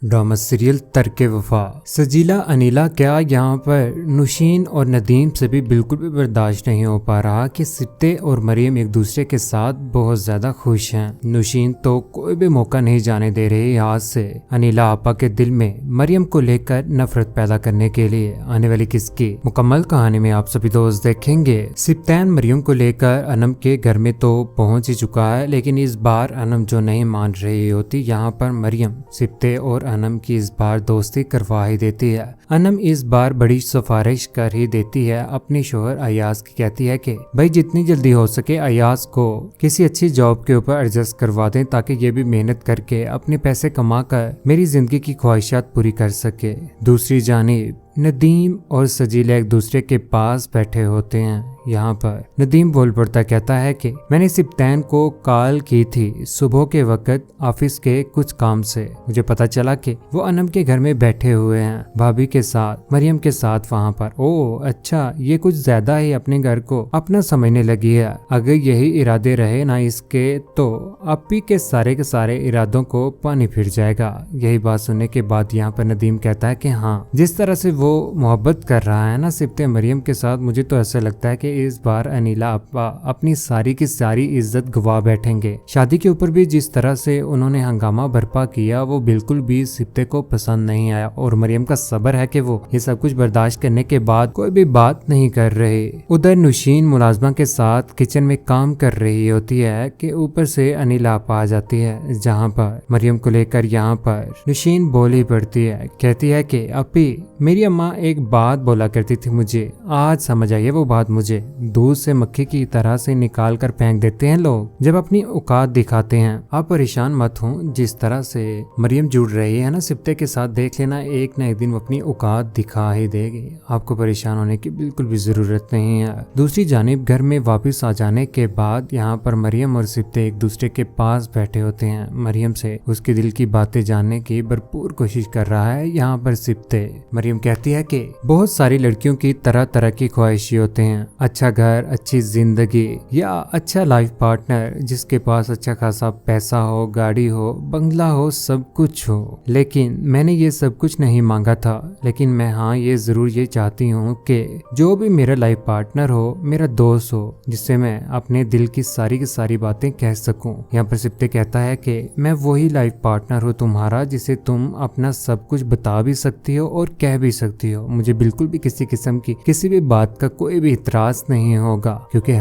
Drama serial तर्क वफा। सजीला अनीला क्या यहाँ पर नुशीन और नदीम से भी बिल्कुल भी बर्दाश्त नहीं हो पा रहा कि सिप्ते और मरियम एक दूसरे के साथ बहुत ज्यादा खुश हैं। नुशीन तो कोई भी मौका नहीं जाने दे रही आज से अनीला आपा के दिल में मरियम को लेकर नफरत पैदा करने के लिए। आने वाली किसकी मुकम्मल कहानी में आप सभी दोस्त देखेंगे। सिप्तैन मरियम को लेकर अनम के घर में तो पहुंच ही चुका है, लेकिन इस बार अनम जो नहीं मान रही होती, यहाँ पर मरियम सिप्ते और अनम की इस बार दोस्ती करवा ही देती है। अनम इस बार बड़ी सिफारिश कर ही देती है अपने शोहर अयाज की। कहती है कि भाई जितनी जल्दी हो सके अयाज को किसी अच्छी जॉब के ऊपर एडजस्ट करवा दें, ताकि ये भी मेहनत करके अपने पैसे कमा कर मेरी जिंदगी की ख्वाहिशात पूरी कर सके। दूसरी जानिब नदीम और सजीला एक दूसरे के पास बैठे होते हैं। यहाँ पर नदीम बोल पड़ता, कहता है कि मैंने सिप्तैन को कॉल की थी सुबह के वक्त ऑफिस के कुछ काम से। मुझे पता चला कि वो अनम के घर में बैठे हुए हैं भाभी के साथ, मरियम के साथ वहाँ पर। ओह अच्छा, ये कुछ ज्यादा ही अपने घर को अपना समझने लगी है। अगर यही इरादे रहे ना इसके, तो अपी के सारे इरादों को पानी फिर जाएगा। यही बात सुनने के बाद यहाँ पर नदीम कहता है कि हाँ, जिस तरह से वो मोहब्बत कर रहा है ना सिप्ते मरियम के साथ, मुझे तो ऐसा लगता है कि इस बार अनीला अपा अपनी सारी की सारी इज्जत गवा बैठेंगे। शादी के ऊपर भी जिस तरह से उन्होंने हंगामा बर्पा किया वो बिल्कुल भी सिप्ते को पसंद नहीं आया, और मरियम का सब्र है कि वो ये सब कुछ बर्दाश्त करने के बाद कोई भी बात नहीं कर रही। उधर नुशीन मुलाजमा के साथ किचन में काम कर रही होती है कि ऊपर से अनीला अपा आ जाती है, जहाँ पर मरियम को लेकर यहाँ पर नुशीन बोली पड़ती है। कहती है कि अपी, मेरी अम्मा एक बात बोला करती थी, मुझे आज समझ आई है वो बात। मुझे दूध से मक्खी की तरह से निकाल कर फेंक देते हैं लोग जब अपनी औकात दिखाते हैं। आप परेशान मत हो, जिस तरह से मरियम जुड़ रही है ना सिप्ते के साथ, देख लेना एक न एक दिन वो अपनी औकात दिखा ही देगी। आपको परेशान होने की बिल्कुल भी जरूरत नहीं है। दूसरी जानिब घर में वापस आ जाने के बाद यहाँ पर मरियम और सिप्ते एक दूसरे के पास बैठे होते हैं। मरियम से उसके दिल की बातें जानने की भरपूर कोशिश कर रहा है यहाँ पर सिप्ते। मरियम कहती है कि बहुत सारी लड़कियों की तरह तरह की ख्वाहिशी होते हैं, अच्छा घर, अच्छी जिंदगी या अच्छा लाइफ पार्टनर जिसके पास अच्छा खासा पैसा हो, गाड़ी हो, बंगला हो, सब कुछ हो। लेकिन मैंने ये सब कुछ नहीं मांगा था, लेकिन मैं हाँ ये जरूर ये चाहती हूँ कि जो भी मेरा लाइफ पार्टनर हो मेरा दोस्त हो, जिससे मैं अपने दिल की सारी बातें कह सकूं। यहाँ पर सिप्ते कहता है कि मैं वही लाइफ पार्टनर हूँ तुम्हारा जिसे तुम अपना सब कुछ बता भी सकती हो और कह भी सकती हो। मुझे बिल्कुल भी किसी किस्म की किसी भी बात का कोई भी इतराज नहीं होगा, क्योंकि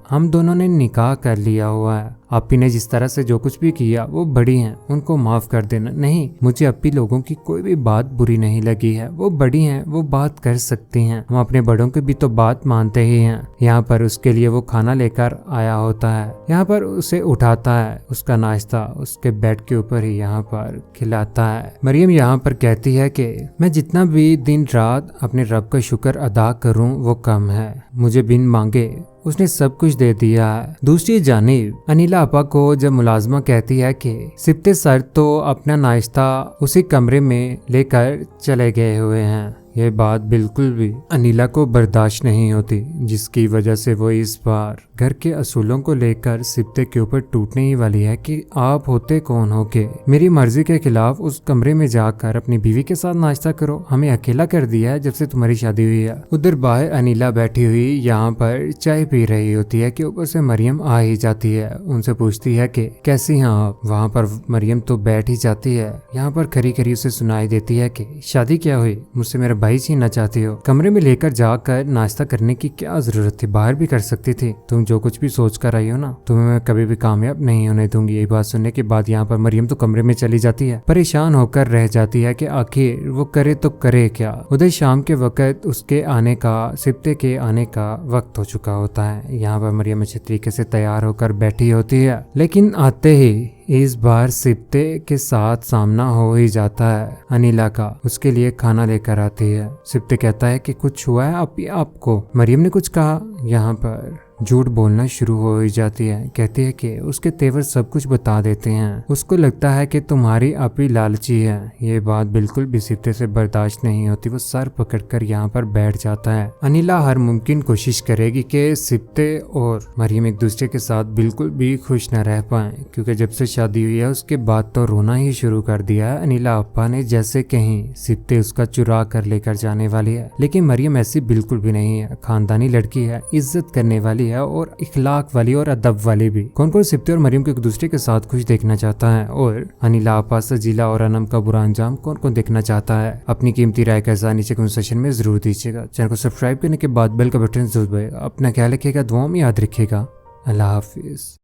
हम दोनों ने निकाह कर लिया हुआ है। अपी ने जिस तरह से जो कुछ भी किया वो बड़ी हैं, उनको माफ कर देना। नहीं, मुझे अपी लोगों की कोई भी बात बुरी नहीं लगी है, वो बड़ी हैं, वो बात कर सकती हैं। हम अपने बड़ों की भी तो बात मानते ही हैं। यहाँ पर उसके लिए वो खाना लेकर आया होता है, यहाँ पर उसे उठाता है, उसका नाश्ता उसके बेड के ऊपर ही यहाँ पर खिलाता है। मरियम यहाँ पर कहती है कि मैं जितना भी दिन रात अपने रब का शुक्र अदा करूँ वो कम है, मुझे बिन मांगे उसने सब कुछ दे दिया है। दूसरी जानिब अनीला अपा को जब मुलाजमा कहती है कि सिप्ते सर तो अपना नाश्ता उसी कमरे में लेकर चले गए हुए हैं, यह बात बिल्कुल भी अनीला को बर्दाश्त नहीं होती, जिसकी वजह से वो इस बार घर के असूलों को लेकर सिप्ते के ऊपर टूटने ही वाली है कि आप होते कौन हो के मेरी मर्जी के खिलाफ उस कमरे में जाकर अपनी बीवी के साथ नाश्ता करो, हमें अकेला कर दिया है जब से तुम्हारी शादी हुई है। उधर बाहर अनीला बैठी हुई यहाँ पर चाय पी रही होती है कि ऊपर से मरियम आ ही जाती है। उनसे पूछती है कि कैसी हैं आप। वहाँ पर मरियम तो बैठ ही जाती है। यहाँ पर खरी खरी उसे सुनाई देती है कि शादी क्या हुई, मुझसे मेरा भाई छीनना चाहती हो, कमरे में लेकर जाकर नाश्ता करने की क्या जरूरत थी, बाहर भी कर सकती थी। तुम जो कुछ भी सोच कर आई हो ना, तुम्हें मैं कभी भी कामयाब नहीं होने दूंगी। यही बात सुनने के बाद यहाँ पर मरियम तो कमरे में चली जाती है, परेशान होकर रह जाती है कि आखिर वो करे तो करे क्या। उधर शाम के वक्त उसके आने का, सिप्ते के आने का वक्त हो चुका होता है। यहाँ पर मरियम अच्छे तरीके से तैयार होकर बैठी होती है, लेकिन आते ही इस बार सिप्ते के साथ सामना हो ही जाता है अनीला का। उसके लिए खाना लेकर आती है। सिप्ते कहता है कि कुछ हुआ है आपको। मरियम ने कुछ कहा। यहाँ पर झूठ बोलना शुरू हो ही जाती है। कहती है कि उसके तेवर सब कुछ बता देते हैं। उसको लगता है कि तुम्हारी आपी लालची है। ये बात बिल्कुल भी सिप्ते से बर्दाश्त नहीं होती। वो सर पकड़कर यहाँ पर बैठ जाता है। अनिला हर मुमकिन कोशिश करेगी कि सिप्ते और मरियम एक दूसरे के साथ बिल्कुल भी खुश न रह पाए, क्योंकि जब से शादी हुई है उसके बाद तो रोना ही शुरू कर दिया है। अनिला अप्पा ने जैसे कहीं सिप्ते उसका चुरा कर लेकर जाने वाली है, लेकिन मरियम ऐसी बिल्कुल भी नहीं है। खानदानी लड़की है, इज्जत करने वाली है और इखलाक वाली और अदब वाली भी। कौन कौन सिप्ते और मरियम को एक दूसरे के साथ खुश देखना चाहता है और अनिला अप्पा, सजीला और अनम का बुरा अंजाम कौन कौन देखना चाहता है? अपनी कीमती राय का इज़हार नीचे कमेंट सेक्शन में जरूर दीजिएगा। चैनल को सब्सक्राइब करने के बाद बेल का बटन जरूर दबाइएगा। अपना ख्याल रखिएगा, दुआओं में याद रखिएगा। अल्लाह हाफिज।